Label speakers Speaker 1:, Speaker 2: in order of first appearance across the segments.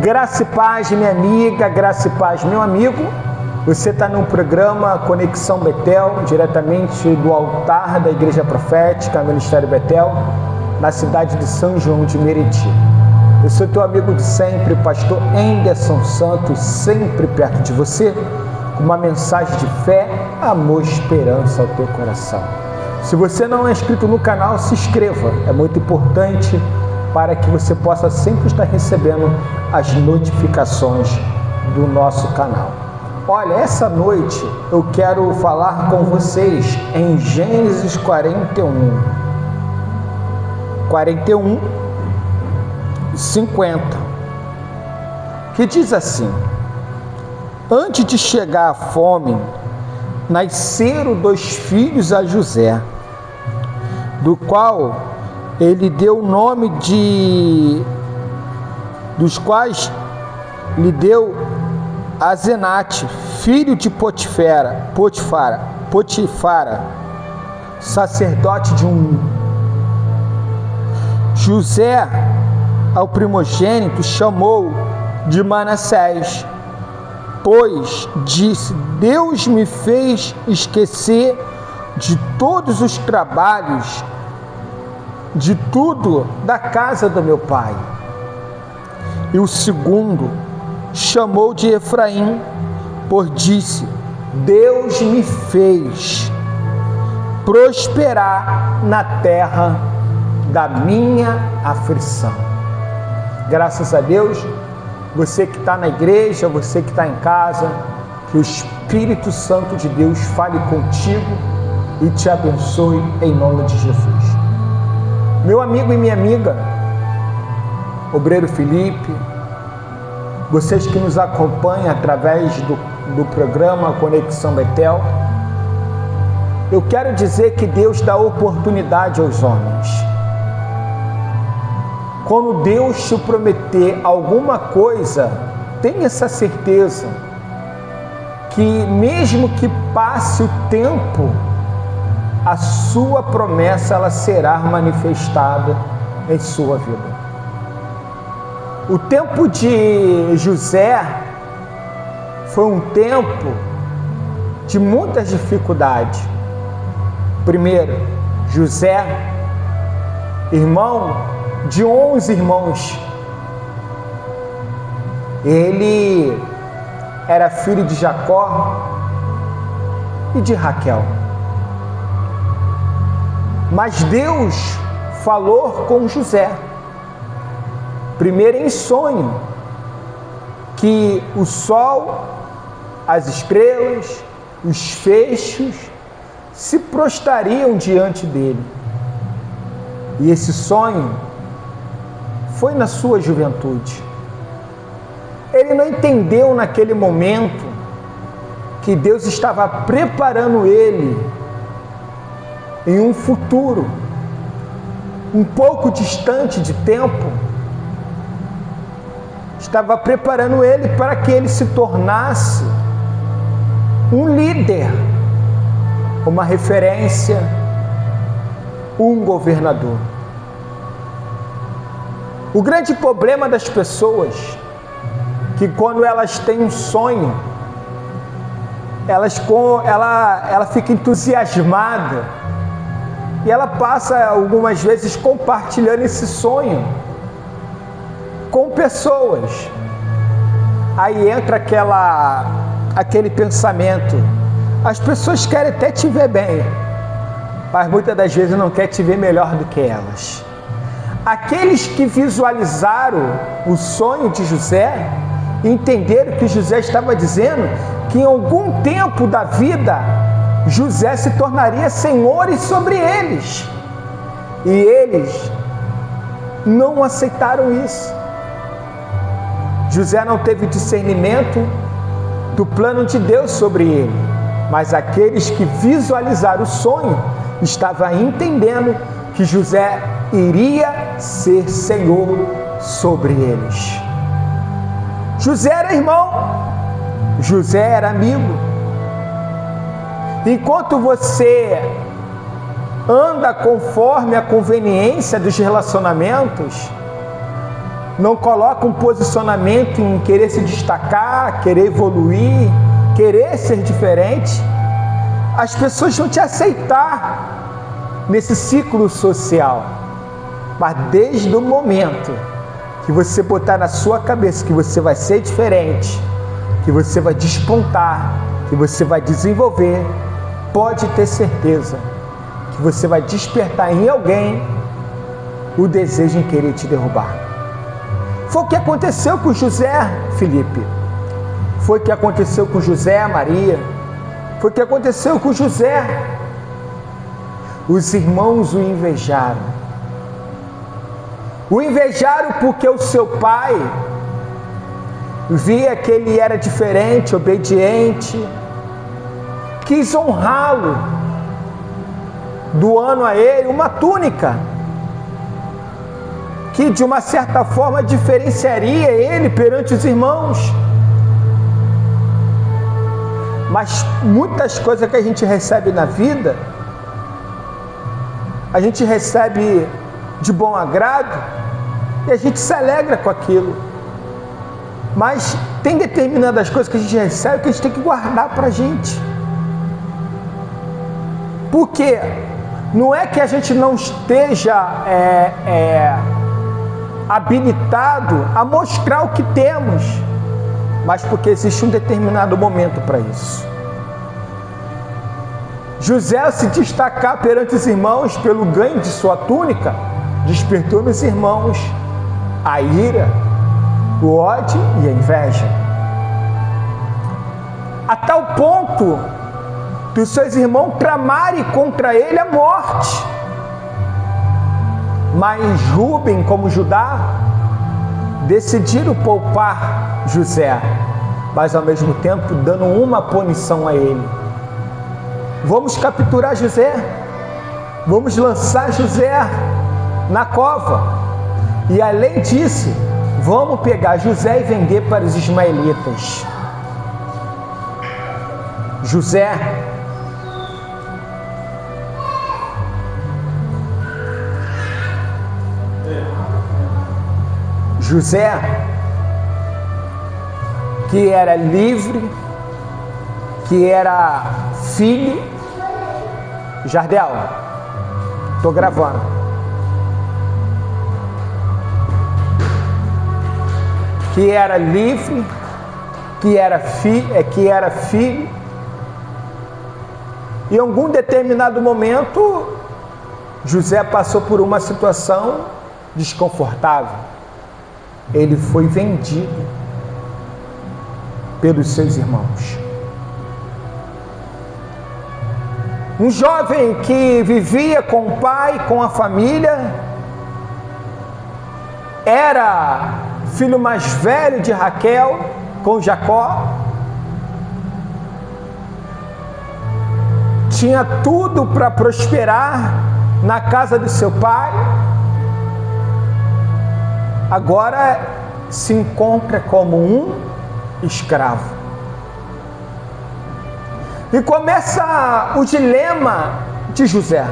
Speaker 1: Graça e paz, minha amiga, graça e paz, meu amigo. Você está no programa Conexão Betel, diretamente do altar da Igreja Profética, Ministério Betel, na cidade de São João de Meriti. Eu sou teu amigo de sempre, pastor Anderson Santos, sempre perto de você, com uma mensagem de fé, amor e esperança ao teu coração. Se você não é inscrito no canal, se inscreva, é muito importante para que você possa sempre estar recebendo as notificações do nosso canal. Olha, essa noite eu quero falar com vocês em Gênesis 41, 50, que diz assim: antes de chegar a fome, nasceram 2 filhos a José, do qual ele deu o nome dos quais lhe deu Asenate, filho de Potifara, sacerdote de José, ao primogênito, chamou de Manassés, pois disse: Deus me fez esquecer de todos os trabalhos, de tudo da casa do meu pai. E o segundo chamou de Efraim, pois disse: Deus me fez prosperar na terra da minha aflição. Graças a Deus, você que está na igreja, você que está em casa, que o Espírito Santo de Deus fale contigo e te abençoe em nome de Jesus. Meu amigo e minha amiga, obreiro Felipe, vocês que nos acompanham através do programa Conexão Betel, eu quero dizer que Deus dá oportunidade aos homens. Quando Deus te prometer alguma coisa, tenha essa certeza que mesmo que passe o tempo, a sua promessa ela será manifestada em sua vida. O tempo de José foi um tempo de muitas dificuldades. Primeiro, José, irmão de 11 irmãos, ele era filho de Jacó e de Raquel. Mas Deus falou com José, primeiro em sonho, que o sol, as estrelas, os feixes se prostrariam diante dele. E esse sonho foi na sua juventude. Ele não entendeu naquele momento que Deus estava preparando ele em um futuro um pouco distante de tempo, estava preparando ele para que ele se tornasse um líder, uma referência, um governador. O grande problema das pessoas é que quando elas têm um sonho, ela fica entusiasmada e ela passa algumas vezes compartilhando esse sonho com pessoas. Aí entra aquele pensamento: as pessoas querem até te ver bem, mas muitas das vezes não querem te ver melhor do que elas. Aqueles que visualizaram o sonho de José entenderam que José estava dizendo que em algum tempo da vida José se tornaria senhores sobre eles. E eles não aceitaram isso. José não teve discernimento do plano de Deus sobre ele, mas aqueles que visualizaram o sonho estavam entendendo que José iria ser senhor sobre eles. José era irmão, José era amigo. Enquanto você anda conforme a conveniência dos relacionamentos, não coloca um posicionamento em querer se destacar, querer evoluir, querer ser diferente, as pessoas vão te aceitar nesse ciclo social. Mas desde o momento que você botar na sua cabeça que você vai ser diferente, que você vai despontar, que você vai desenvolver, pode ter certeza que você vai despertar em alguém o desejo em querer te derrubar. Foi o que aconteceu com José, Felipe. Foi o que aconteceu com José, Maria. Foi o que aconteceu com José. Os irmãos o invejaram. O invejaram porque o seu pai via que ele era diferente, obediente, quis honrá-lo, doando a ele uma túnica, que de uma certa forma diferenciaria ele perante os irmãos. Mas muitas coisas que a gente recebe na vida, a gente recebe de bom agrado e a gente se alegra com aquilo. Mas tem determinadas coisas que a gente recebe que a gente tem que guardar para a gente. Por quê? Não é que a gente não esteja habilitado a mostrar o que temos, mas porque existe um determinado momento para isso. José, ao se destacar perante os irmãos pelo ganho de sua túnica, despertou nos irmãos a ira, o ódio e a inveja, a tal ponto dos seus irmãos tramarem contra ele a morte. Mas Rubem, como Judá, decidiram poupar José, mas ao mesmo tempo dando uma punição a ele. Vamos capturar José, vamos lançar José na cova, e além disso, vamos pegar José e vender para os ismaelitas. José, que era livre, que era filho. Jardel, estou gravando. Que era livre, que era filho. Em algum determinado momento, José passou por uma situação desconfortável. Ele foi vendido pelos seus irmãos. Um jovem que vivia com o pai, com a família, era filho mais velho de Raquel, com Jacó, tinha tudo para prosperar na casa do seu pai, agora se encontra como um escravo. E começa o dilema de José.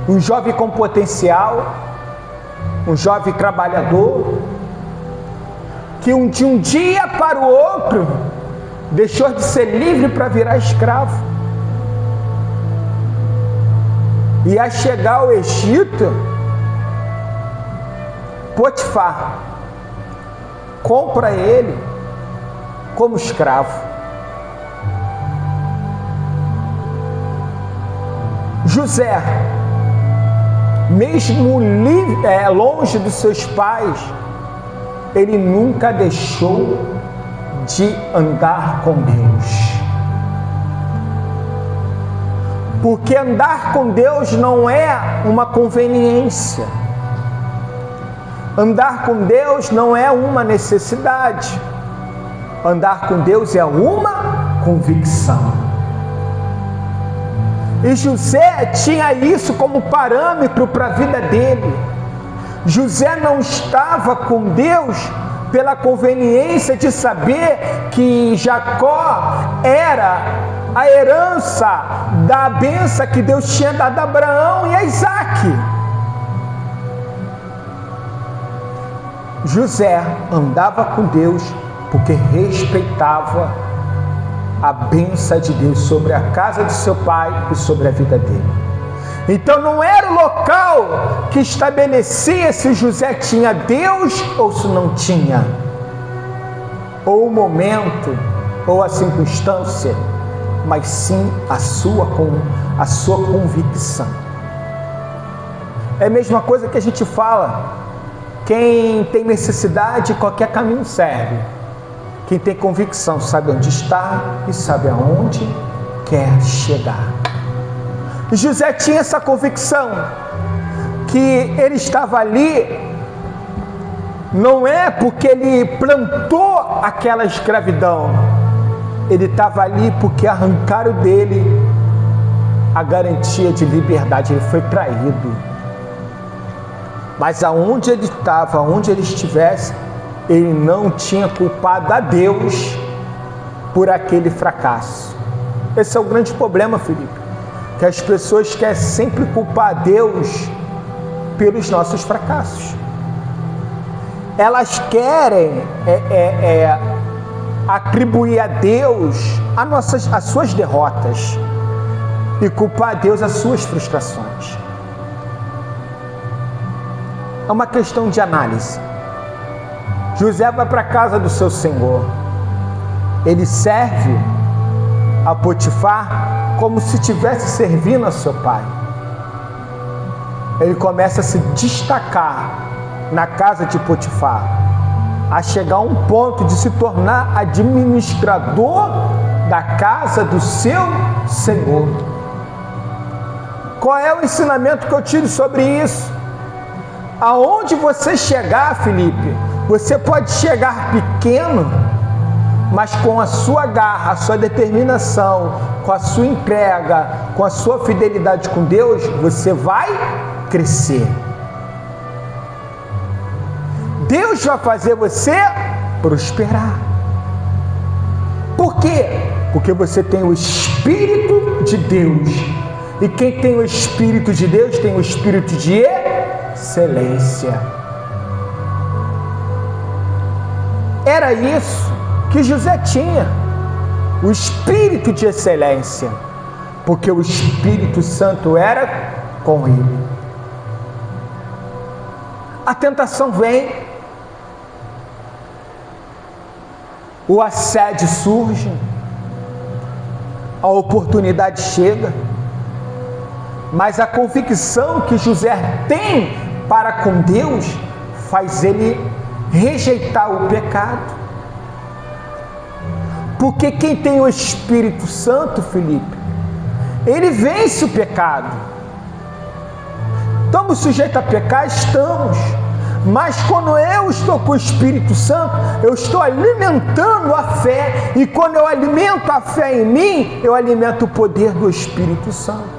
Speaker 1: Um jovem com potencial, um jovem trabalhador, que de um dia para o outro deixou de ser livre para virar escravo. E a chegar ao Egito, Potifar compra ele como escravo. José, mesmo longe dos seus pais, ele nunca deixou de andar com Deus. Porque andar com Deus não é uma conveniência. Andar com Deus não é uma necessidade. Andar com Deus é uma convicção. E José tinha isso como parâmetro para a vida dele. José não estava com Deus pela conveniência de saber que Jacó era a herança da bênção que Deus tinha dado a Abraão e a Isaac. José andava com Deus porque respeitava a bênção de Deus sobre a casa de seu pai e sobre a vida dele. Então não era o local que estabelecia se José tinha Deus ou se não tinha, ou o momento, ou a circunstância, mas sim a sua convicção. É a mesma coisa que a gente fala: quem tem necessidade, qualquer caminho serve. Quem tem convicção sabe onde está e sabe aonde quer chegar. José tinha essa convicção que ele estava ali não é porque ele plantou aquela escravidão, ele estava ali porque arrancaram dele a garantia de liberdade, ele foi traído. Mas aonde ele estava, aonde ele estivesse, ele não tinha culpado a Deus por aquele fracasso. Esse é o grande problema, Felipe, que as pessoas querem sempre culpar a Deus pelos nossos fracassos. Elas querem atribuir a Deus as suas derrotas e culpar a Deus as suas frustrações. É uma questão de análise. José vai para a casa do seu senhor. Ele serve a Potifar como se estivesse servindo a seu pai. Ele começa a se destacar na casa de Potifar, a chegar a um ponto de se tornar administrador da casa do seu senhor. Qual é o ensinamento que eu tiro sobre isso? Aonde você chegar, Felipe, você pode chegar pequeno, mas com a sua garra, a sua determinação, com a sua entrega, com a sua fidelidade com Deus, você vai crescer. Deus vai fazer você prosperar. Por quê? Porque você tem o Espírito de Deus. E quem tem o Espírito de Deus tem o Espírito de excelência. Era isso que José tinha, o Espírito de excelência, porque o Espírito Santo era com ele. A tentação vem, o assédio surge, a oportunidade chega, mas a convicção que José tem para com Deus faz ele rejeitar o pecado. Porque quem tem o Espírito Santo, Felipe, ele vence o pecado. Estamos sujeitos a pecar? Estamos. Mas quando eu estou com o Espírito Santo, eu estou alimentando a fé. E quando eu alimento a fé em mim, eu alimento o poder do Espírito Santo.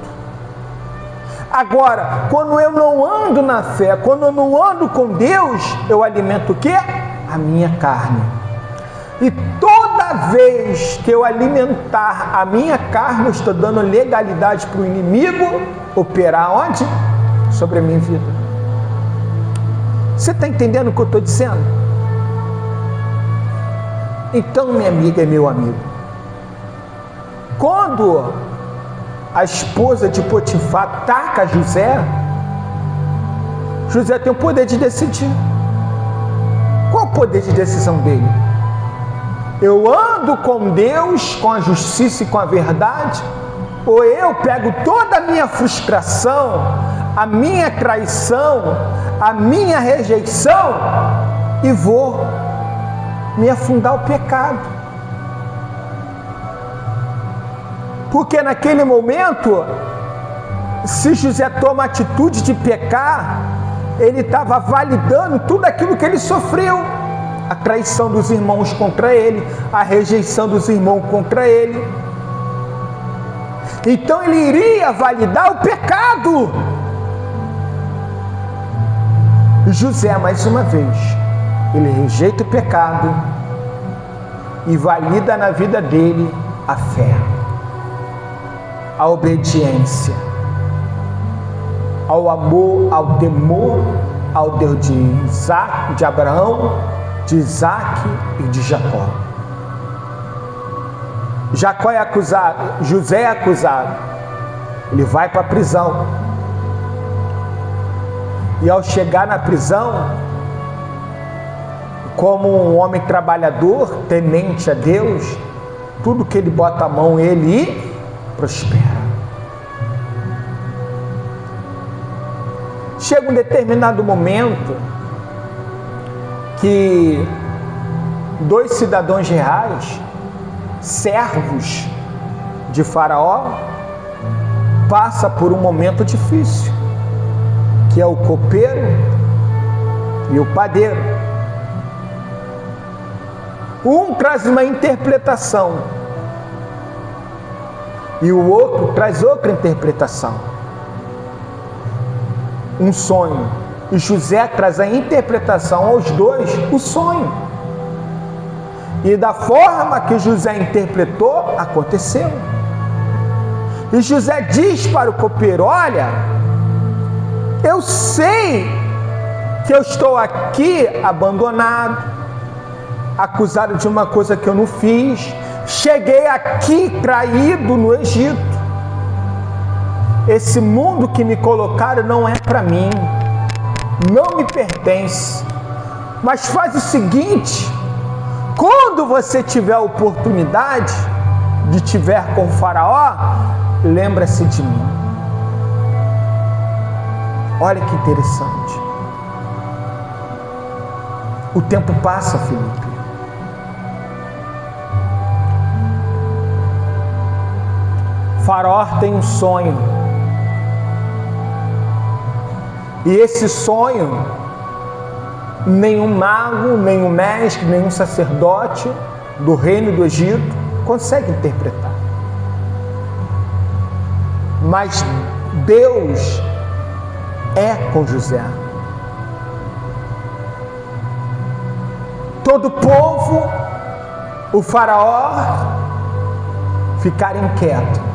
Speaker 1: Agora, quando eu não ando na fé, quando eu não ando com Deus, eu alimento o quê? A minha carne. E toda vez que eu alimentar a minha carne, eu estou dando legalidade para o inimigo operar onde? Sobre a minha vida. Você está entendendo o que eu estou dizendo? Então, minha amiga e meu amigo, quando a esposa de Potifar ataca José, José tem o poder de decidir. Qual o poder de decisão dele? Eu ando com Deus, com a justiça e com a verdade, ou eu pego toda a minha frustração, a minha traição, a minha rejeição e vou me afundar o pecado. Porque naquele momento, se José toma a atitude de pecar, ele estava validando tudo aquilo que ele sofreu. A traição dos irmãos contra ele, a rejeição dos irmãos contra ele. Então ele iria validar o pecado. José, mais uma vez, ele rejeita o pecado e valida na vida dele a fé, a obediência, ao amor, ao temor ao Deus de Abraão, de Isaac e de Jacó. Jacó é acusado, José é acusado, ele vai para a prisão. E ao chegar na prisão, como um homem trabalhador, temente a Deus, tudo que ele bota a mão, ele prospera. Chega um determinado momento que 2 cidadãos reais, servos de Faraó, passa por um momento difícil, que é o copeiro e o padeiro. Um traz uma interpretação e o outro traz outra interpretação, um sonho. E José traz a interpretação aos dois, o sonho. E da forma que José interpretou, aconteceu. E José diz para o copeiro: olha, eu sei que eu estou aqui abandonado, acusado de uma coisa que eu não fiz. Cheguei aqui traído no Egito. Esse mundo que me colocaram não é para mim, não me pertence. Mas faz o seguinte: quando você tiver a oportunidade de estiver com o Faraó, lembra-se de mim. Olha que interessante. O tempo passa, Felipe. Faraó tem um sonho. E esse sonho, nenhum mago, nenhum mestre, nenhum sacerdote do reino do Egito consegue interpretar. Mas Deus é com José. Todo o povo, o Faraó, ficaram inquietos.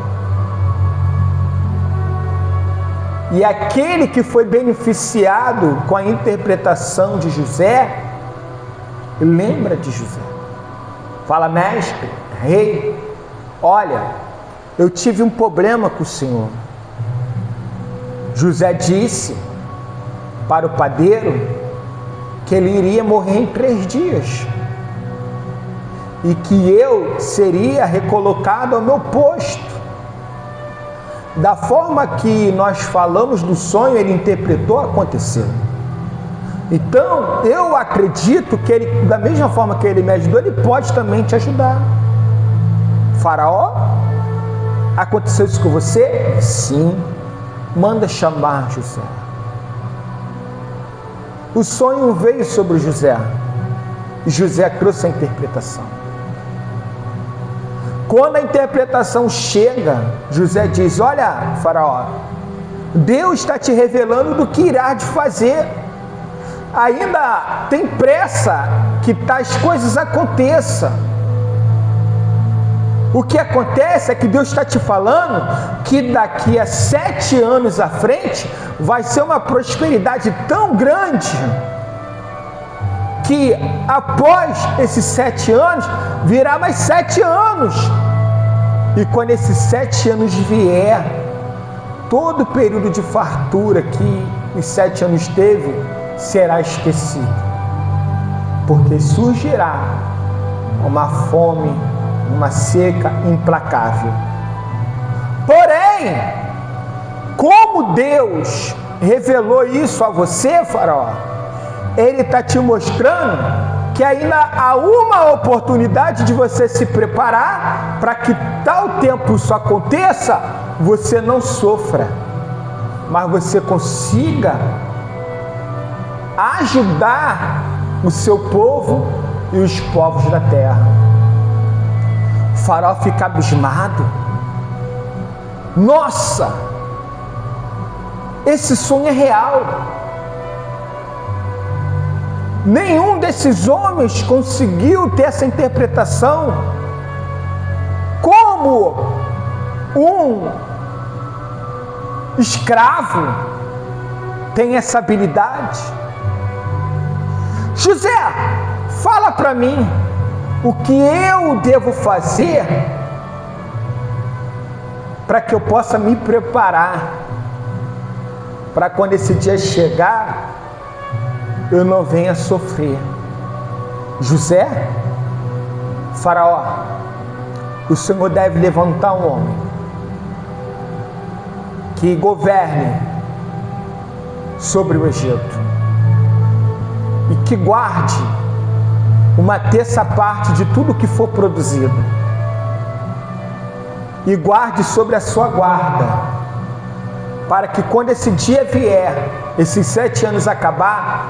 Speaker 1: E aquele que foi beneficiado com a interpretação de José, lembra de José. Fala: mestre, rei, olha, eu tive um problema com o Senhor. José disse para o padeiro que ele iria morrer em 3 dias. E que eu seria recolocado ao meu posto. Da forma que nós falamos do sonho, ele interpretou, aconteceu. Então, eu acredito que ele, da mesma forma que ele me ajudou, ele pode também te ajudar. Faraó, aconteceu isso com você? Sim. Manda chamar José. O sonho veio sobre José. E José trouxe a interpretação. Quando a interpretação chega, José diz: olha, Faraó, Deus está te revelando do que irá de fazer. Ainda tem pressa que tais coisas aconteçam. O que acontece é que Deus está te falando que daqui a 7 anos à frente vai ser uma prosperidade tão grande que após esses 7 anos virá mais 7 anos. E quando esses 7 anos vier, todo o período de fartura que os 7 anos teve será esquecido, porque surgirá uma fome, uma seca implacável. Porém, como Deus revelou isso a você, Faraó, Ele está te mostrando que ainda há uma oportunidade de você se preparar para que tal tempo isso aconteça, você não sofra, mas você consiga ajudar o seu povo e os povos da terra. O Faraó fica abismado. Nossa, esse sonho é real. Nenhum desses homens conseguiu ter essa interpretação. Como um escravo tem essa habilidade? José, fala para mim o que eu devo fazer para que eu possa me preparar para quando esse dia chegar eu não venha sofrer. José, Faraó, o Senhor deve levantar um homem que governe sobre o Egito e que guarde uma terça parte de tudo que for produzido, e guarde sobre a sua guarda, para que quando esse dia vier, esses 7 anos acabar,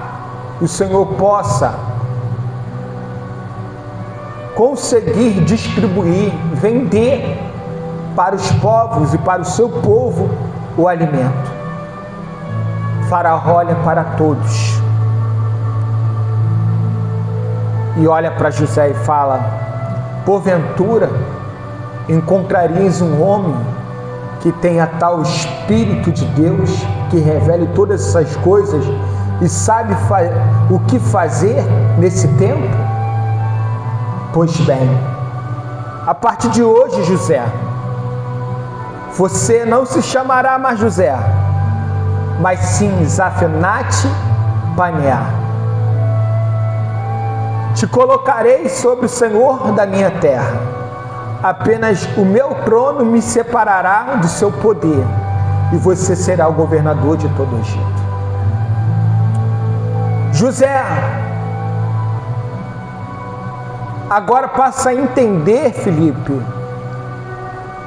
Speaker 1: o Senhor possa conseguir distribuir, vender para os povos e para o seu povo o alimento. Faraó olha para todos e olha para José e fala: porventura encontrareis um homem que tenha tal Espírito de Deus, que revele todas essas coisas e sabe o que fazer nesse tempo? Pois bem, a partir de hoje, José, você não se chamará mais José, mas sim Zafenate-Paneá. Te colocarei sobre o Senhor da minha terra. Apenas o meu trono me separará do seu poder, e você será o governador de todo o Egito. José agora passa a entender, Filipe,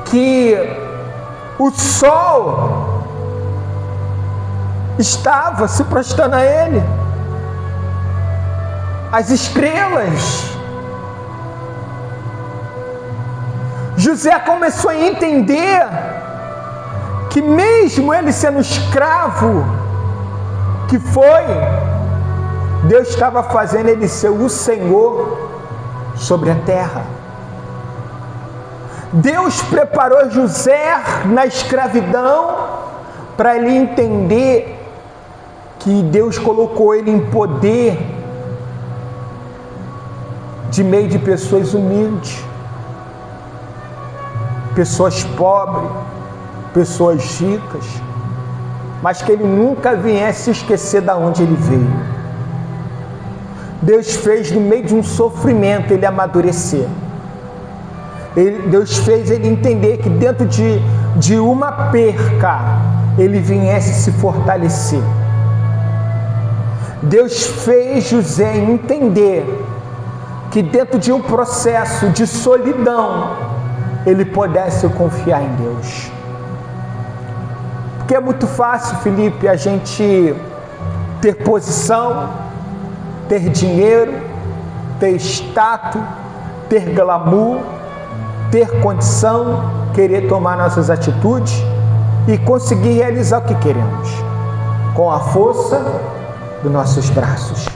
Speaker 1: que o sol estava se prostrando a ele, as estrelas. José começou a entender que mesmo ele sendo escravo que foi, Deus estava fazendo ele ser o Senhor sobre a terra. Deus preparou José na escravidão para ele entender que Deus colocou ele em poder de meio de pessoas humildes, pessoas pobres, pessoas ricas, mas que ele nunca viesse esquecer de onde ele veio. Deus fez no meio de um sofrimento ele amadurecer. Deus fez ele entender que dentro de uma perca ele viesse se fortalecer. Deus fez José entender que dentro de um processo de solidão ele pudesse confiar em Deus. Porque é muito fácil, Filipe, a gente ter posição, ter dinheiro, ter status, ter glamour, ter condição, querer tomar nossas atitudes e conseguir realizar o que queremos, com a força dos nossos braços.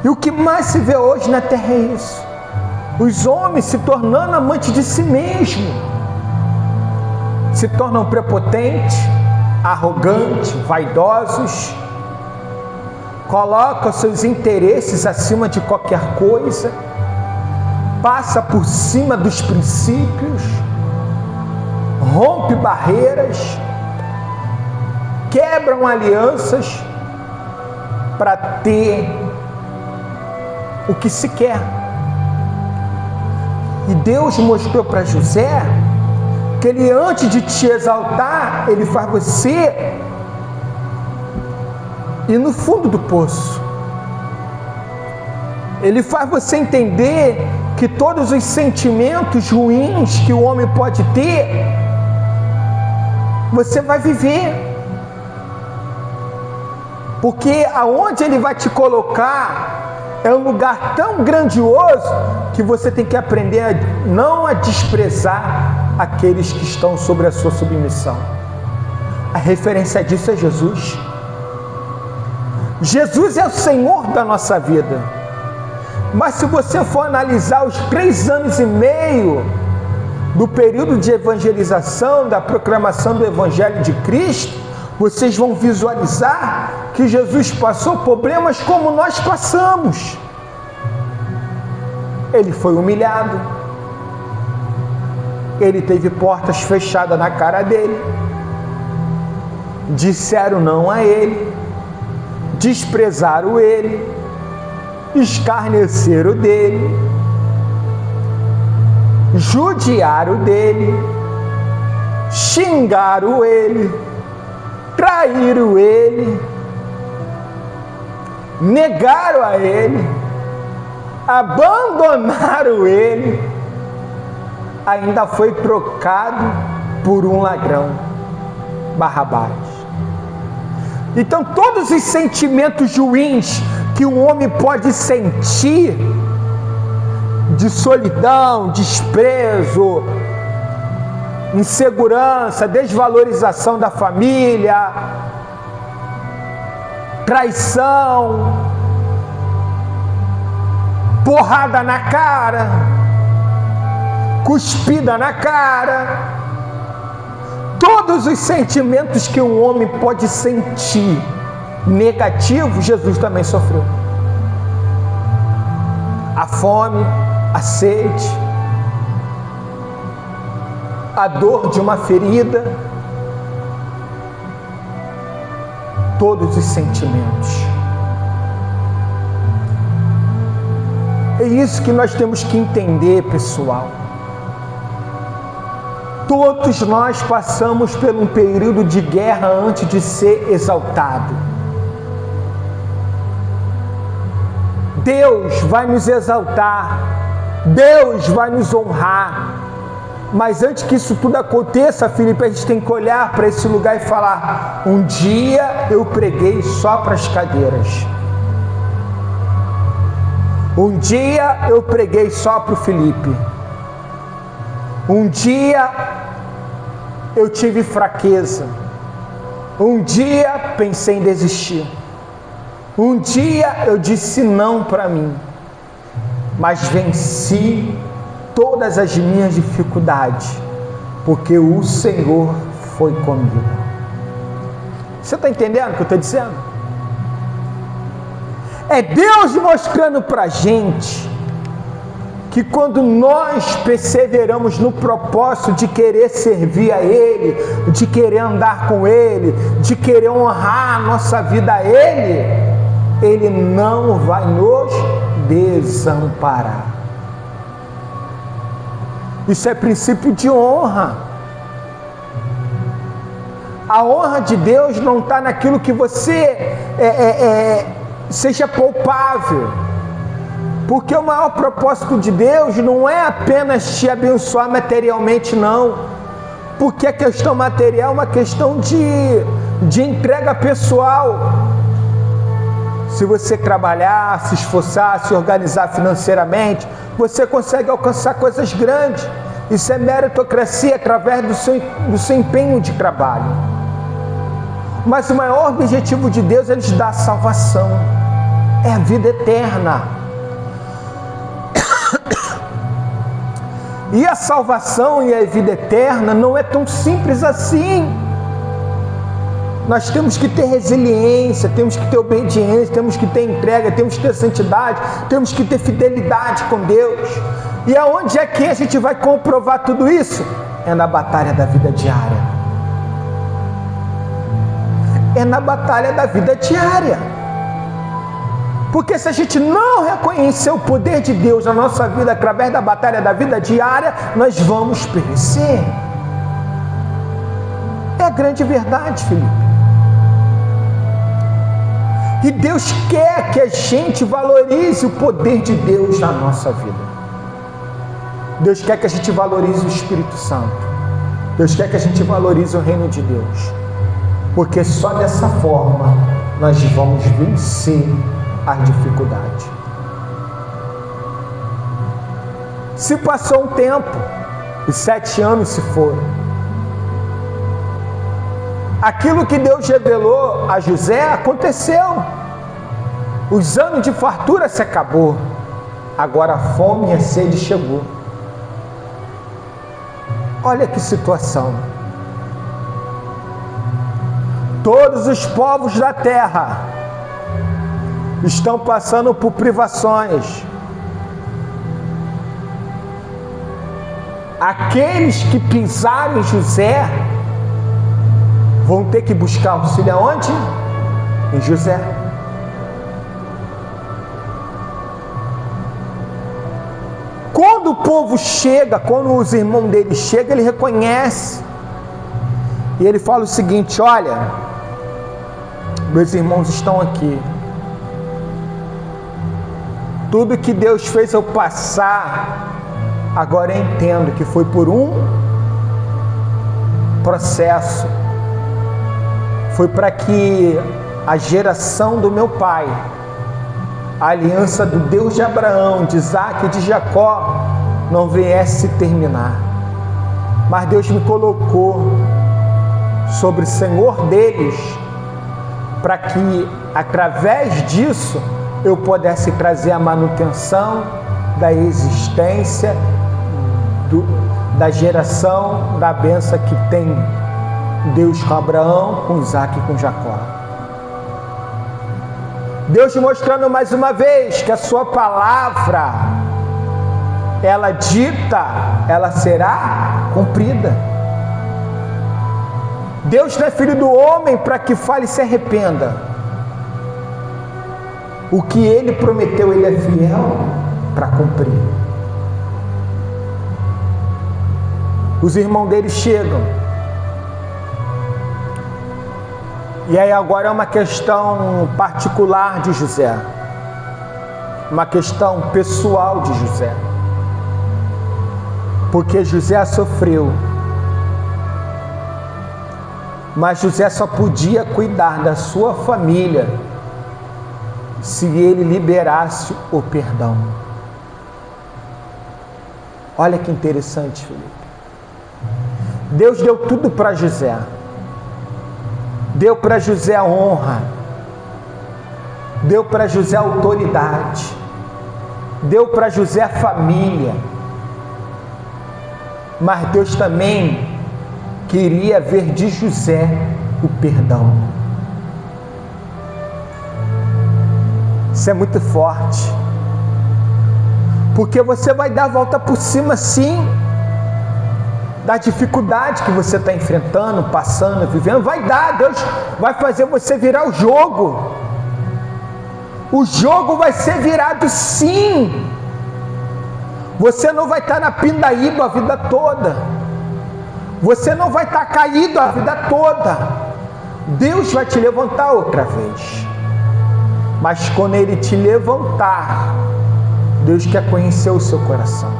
Speaker 1: E o que mais se vê hoje na terra é isso: os homens se tornando amantes de si mesmo, se tornam prepotentes, arrogantes, vaidosos, colocam seus interesses acima de qualquer coisa, passa por cima dos princípios, rompe barreiras, quebram alianças para ter o que se quer. E Deus mostrou para José que ele, antes de te exaltar, ele faz você ir no fundo do poço. Ele faz você entender que todos os sentimentos ruins que o homem pode ter, você vai viver. Porque aonde ele vai te colocar é um lugar tão grandioso que você tem que aprender não a desprezar aqueles que estão sobre a sua submissão. A referência disso é Jesus. Jesus é o Senhor da nossa vida. Mas se você for analisar os 3 anos e meio do período de evangelização, da proclamação do Evangelho de Cristo, vocês vão visualizar que Jesus passou problemas como nós passamos. Ele foi humilhado. Ele teve portas fechadas na cara dele. Disseram não a ele. Desprezaram ele. Escarneceram dele. Judiaram dele. Xingaram ele. Traíram ele. Negaram a ele. Abandonaram ele. Ainda foi trocado por um ladrão, Barrabás. Então todos os sentimentos ruins que um homem pode sentir, de solidão, desprezo, insegurança, desvalorização da família, traição, porrada na cara, cuspida na cara, todos os sentimentos que um homem pode sentir negativos, Jesus também sofreu. A fome, a sede, a dor de uma ferida, todos os sentimentos. É isso que nós temos que entender, pessoal. Todos nós passamos por um período de guerra antes de ser exaltado. Deus vai nos exaltar, Deus vai nos honrar, mas antes que isso tudo aconteça, Felipe, a gente tem que olhar para esse lugar e falar: um dia eu preguei só para as cadeiras, um dia eu preguei só para o Felipe, um dia eu tive fraqueza, um dia pensei em desistir, um dia eu disse não para mim, mas venci todas as minhas dificuldades, porque o Senhor foi comigo. Você está entendendo o que eu estou dizendo? É Deus mostrando para a gente que quando nós perseveramos no propósito de querer servir a Ele, de querer andar com Ele, de querer honrar a nossa vida a Ele, Ele não vai nos desamparar. Isso é princípio de honra. A honra de Deus não está naquilo que você seja poupável. Porque o maior propósito de Deus não é apenas te abençoar materialmente, não. Porque a questão material é uma questão de entrega pessoal. Se você trabalhar, se esforçar, se organizar financeiramente, você consegue alcançar coisas grandes. Isso é meritocracia através do seu empenho de trabalho. Mas o maior objetivo de Deus é nos dar a salvação. É a vida eterna. E a salvação e a vida eterna não é tão simples assim. Nós temos que ter resiliência, temos que ter obediência, temos que ter entrega, temos que ter santidade, temos que ter fidelidade com Deus. E aonde é que a gente vai comprovar tudo isso? É na batalha da vida diária. É na batalha da vida diária. Porque se a gente não reconhecer o poder de Deus na nossa vida através da batalha da vida diária, nós vamos perecer. É a grande verdade, Felipe. E Deus quer que a gente valorize o poder de Deus na nossa vida. Deus quer que a gente valorize o Espírito Santo. Deus quer que a gente valorize o reino de Deus. Porque só dessa forma nós vamos vencer a dificuldade. Se passou um tempo, os 7 anos se foram. Aquilo que Deus revelou a José aconteceu. Os anos de fartura se acabou. Agora a fome e a sede chegou. Olha que situação. Todos os povos da terra estão passando por privações. Aqueles que pisaram em José vão ter que buscar auxílio aonde? Em José. Quando o povo chega, quando os irmãos dele chegam, ele reconhece. E ele fala o seguinte: olha, meus irmãos estão aqui. Tudo que Deus fez eu passar, agora eu entendo que foi por um processo. Foi para que a geração do meu pai, a aliança do Deus de Abraão, de Isaac e de Jacó, não viesse terminar. Mas Deus me colocou sobre o Senhor deles, para que através disso eu pudesse trazer a manutenção da existência, da geração, da bênção que tem Deus com Abraão, com Isaac e com Jacó. Deus mostrando mais uma vez que a sua palavra, ela dita, ela será cumprida. Deus não é filho do homem para que fale e se arrependa. O que ele prometeu, ele é fiel para cumprir. Os irmãos dele chegam. E aí agora é uma questão particular de José. Uma questão pessoal de José. Porque José sofreu. Mas José só podia cuidar da sua família se ele liberasse o perdão. Olha que interessante, Felipe. Deus deu tudo para José. Deu para José honra. Deu para José autoridade. Deu para José família. Mas Deus também queria ver de José o perdão. Isso é muito forte. Porque você vai dar a volta por cima, sim, da dificuldade que você está enfrentando, passando, vivendo. Vai dar, Deus vai fazer você virar o jogo. O jogo vai ser virado, sim. Você não vai estar na pindaíba a vida toda. Você não vai estar caído a vida toda. Deus vai te levantar outra vez. Mas quando Ele te levantar, Deus quer conhecer o seu coração.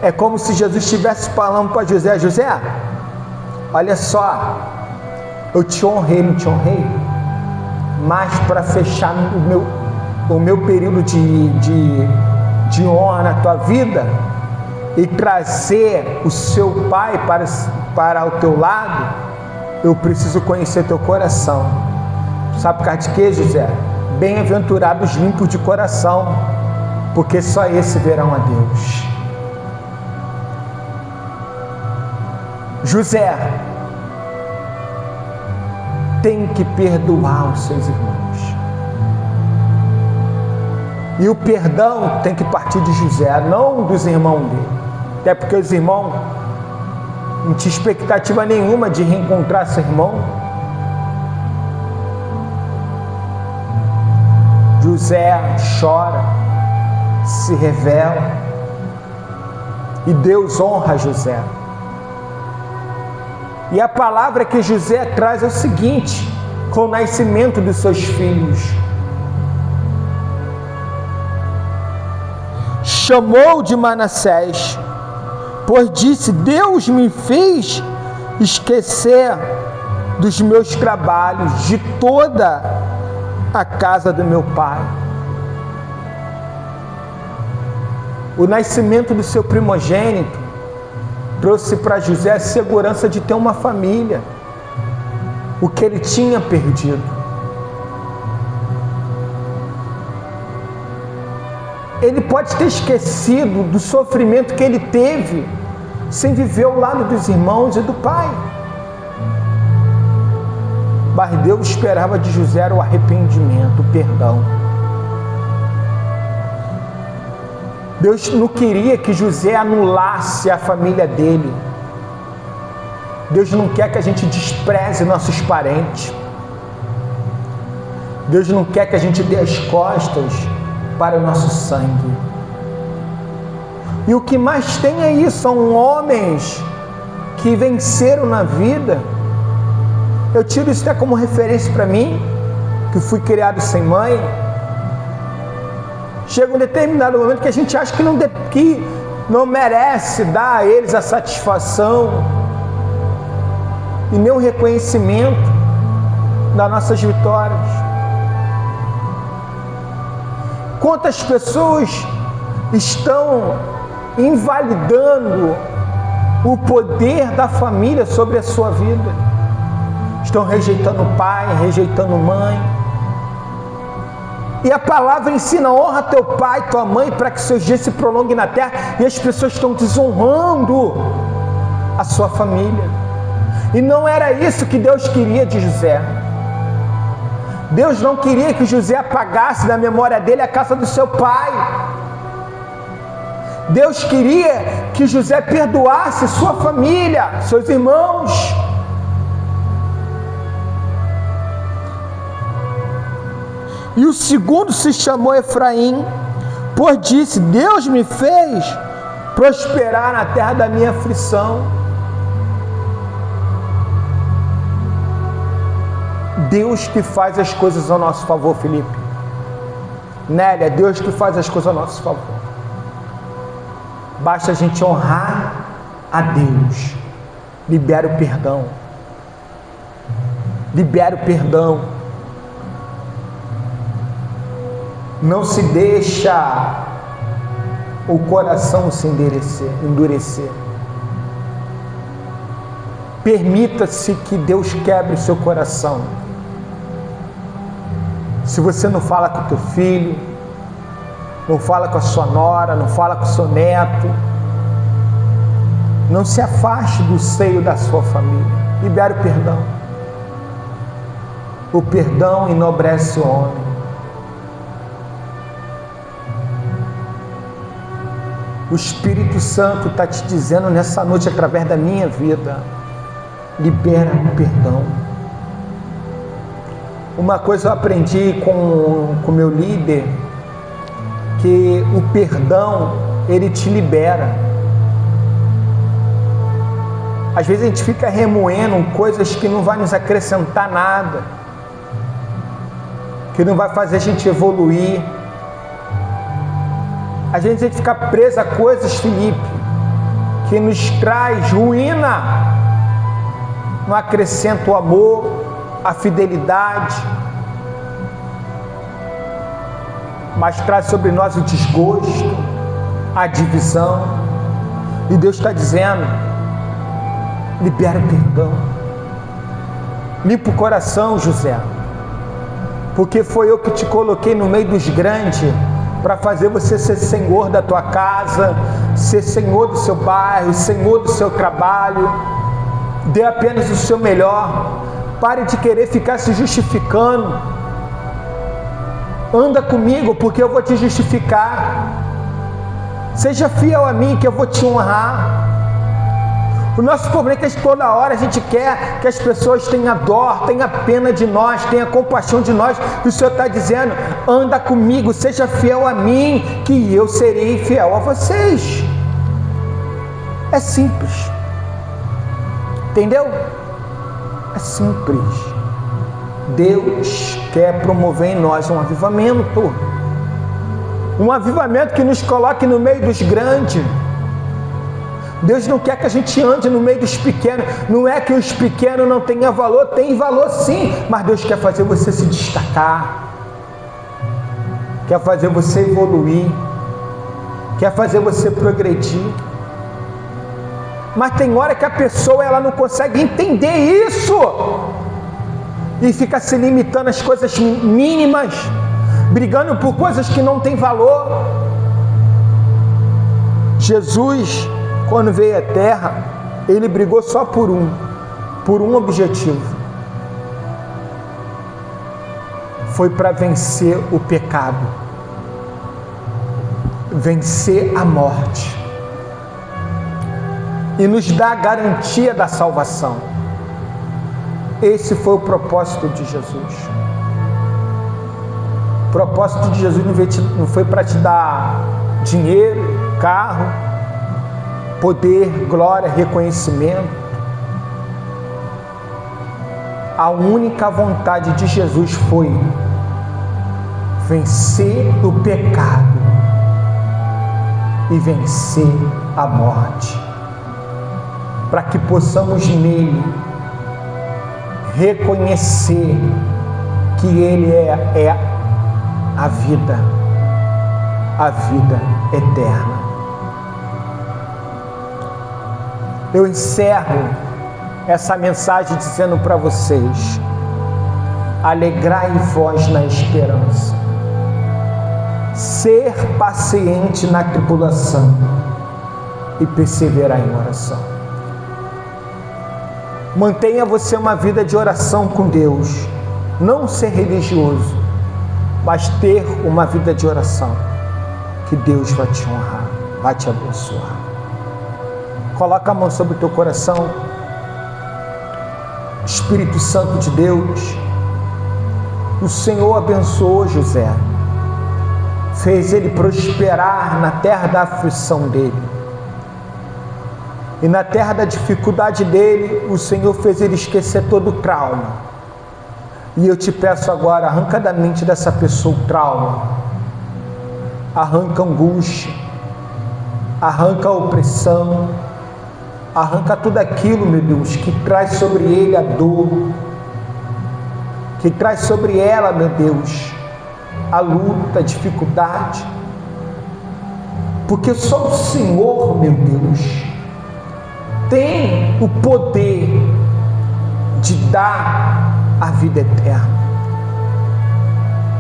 Speaker 1: É como se Jesus estivesse falando para José: José, olha só, eu te honrei, não te honrei, mas para fechar o meu período de honra na tua vida e trazer o seu pai para o teu lado, eu preciso conhecer teu coração. Sabe por causa de quê, José? Bem-aventurados limpos de coração, porque só esse verão a Deus. José tem que perdoar os seus irmãos. E o perdão tem que partir de José, não dos irmãos dele. Até porque os irmãos não tinham expectativa nenhuma de reencontrar seu irmão. José chora, se revela, e Deus honra José. E a palavra que José traz é o seguinte: com o nascimento dos seus filhos, chamou de Manassés, pois disse: Deus me fez esquecer dos meus trabalhos, de toda a casa do meu pai. O nascimento do seu primogênito trouxe para José a segurança de ter uma família, o que ele tinha perdido. Ele pode ter esquecido do sofrimento que ele teve sem viver ao lado dos irmãos e do pai. Mas Deus esperava de José o arrependimento, o perdão. Deus não queria que José anulasse a família dele. Deus não quer que a gente despreze nossos parentes. Deus não quer que a gente dê as costas para o nosso sangue. E o que mais tem é isso, são homens que venceram na vida. Eu tiro isso até como referência para mim, que fui criado sem mãe. Chega um determinado momento que a gente acha que não merece dar a eles a satisfação e nem o reconhecimento das nossas vitórias. Quantas pessoas estão invalidando o poder da família sobre a sua vida? Estão rejeitando o pai, rejeitando mãe. E a palavra ensina: honra teu pai e tua mãe para que seus dias se prolonguem na terra. E as pessoas estão desonrando a sua família. E não era isso que Deus queria de José. Deus não queria que José apagasse da memória dele a casa do seu pai. Deus queria que José perdoasse sua família, seus irmãos. E o segundo se chamou Efraim, pois disse: Deus me fez prosperar na terra da minha aflição. Deus que faz as coisas ao nosso favor, Felipe. Nélia, Deus que faz as coisas ao nosso favor. Basta a gente honrar a Deus. Libera o perdão. Libera o perdão. Não se deixa o coração se endurecer. Permita-se que Deus quebre o seu coração. Se você não fala com o teu filho, não fala com a sua nora, não fala com o seu neto, não se afaste do seio da sua família. Libere o perdão. O perdão enobrece o homem. O Espírito Santo está te dizendo nessa noite, através da minha vida: libera o perdão. Uma coisa eu aprendi com meu líder, que o perdão, ele te libera. Às vezes a gente fica remoendo coisas que não vai nos acrescentar nada, que não vai fazer a gente evoluir. Às vezes a gente fica preso a coisas, Felipe, que nos traz ruína, não acrescenta o amor, a fidelidade, mas traz sobre nós o desgosto, a divisão. E Deus está dizendo: libera o perdão. Limpa o coração, José, porque foi eu que te coloquei no meio dos grandes, para fazer você ser senhor da tua casa, ser senhor do seu bairro, senhor do seu trabalho. Dê apenas o seu melhor. Pare de querer ficar se justificando. Anda comigo, porque eu vou te justificar. Seja fiel a mim, que eu vou te honrar. O nosso problema é que toda hora a gente quer que as pessoas tenham dó, tenham pena de nós, tenham compaixão de nós. E o Senhor está dizendo: anda comigo, seja fiel a mim, que eu serei fiel a vocês. É simples. Entendeu? É simples. Deus quer promover em nós um avivamento. Um avivamento que nos coloque no meio dos grandes. Deus não quer que a gente ande no meio dos pequenos. Não é que os pequenos não tenham valor, tem valor sim, mas Deus quer fazer você se destacar, quer fazer você evoluir, quer fazer você progredir. Mas tem hora que a pessoa ela não consegue entender isso e fica se limitando às coisas mínimas, brigando por coisas que não têm valor. Jesus, quando veio à terra, ele brigou só por um objetivo: foi para vencer o pecado, vencer a morte e nos dar a garantia da salvação. Esse foi o propósito de Jesus. O propósito de Jesus não foi para te dar dinheiro, carro, poder, glória, reconhecimento. A única vontade de Jesus foi vencer o pecado e vencer a morte, para que possamos nele reconhecer que ele é a vida eterna. Eu encerro essa mensagem dizendo para vocês: alegrai-vos na esperança, ser paciente na tribulação e perseverar em oração. Mantenha você uma vida de oração com Deus, não ser religioso, mas ter uma vida de oração, que Deus vai te honrar, vai te abençoar. Coloca a mão sobre o teu coração. Espírito Santo de Deus, o Senhor abençoou José, fez ele prosperar na terra da aflição dele, e na terra da dificuldade dele, o Senhor fez ele esquecer todo o trauma. E eu te peço agora, arranca da mente dessa pessoa o trauma, arranca a angústia, arranca a opressão, arranca tudo aquilo, meu Deus, que traz sobre ele a dor, que traz sobre ela, meu Deus, a luta, a dificuldade, porque só o Senhor, meu Deus, tem o poder de dar a vida eterna.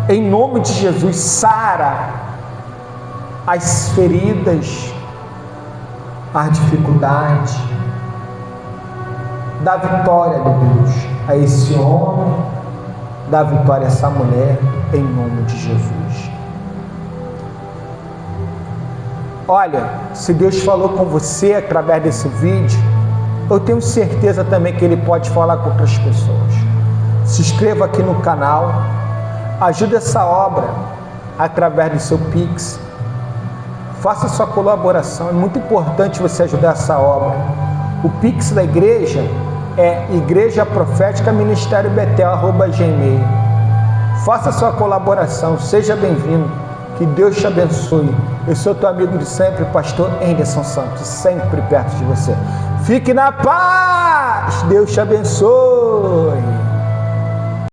Speaker 1: Em nome de Jesus, sara as feridas, as dificuldades, dá vitória, meu Deus, a esse homem, dá vitória a essa mulher, em nome de Jesus. Olha, se Deus falou com você através desse vídeo, eu tenho certeza também que Ele pode falar com outras pessoas. Se inscreva aqui no canal, ajude essa obra através do seu Pix, faça sua colaboração, é muito importante você ajudar essa obra. O Pix da igreja é igrejaprofeticaministériobetel@gmail. Faça sua colaboração, seja bem-vindo, que Deus te abençoe. Eu sou teu amigo de sempre, pastor Henderson Santos, sempre perto de você. Fique na paz, Deus te abençoe.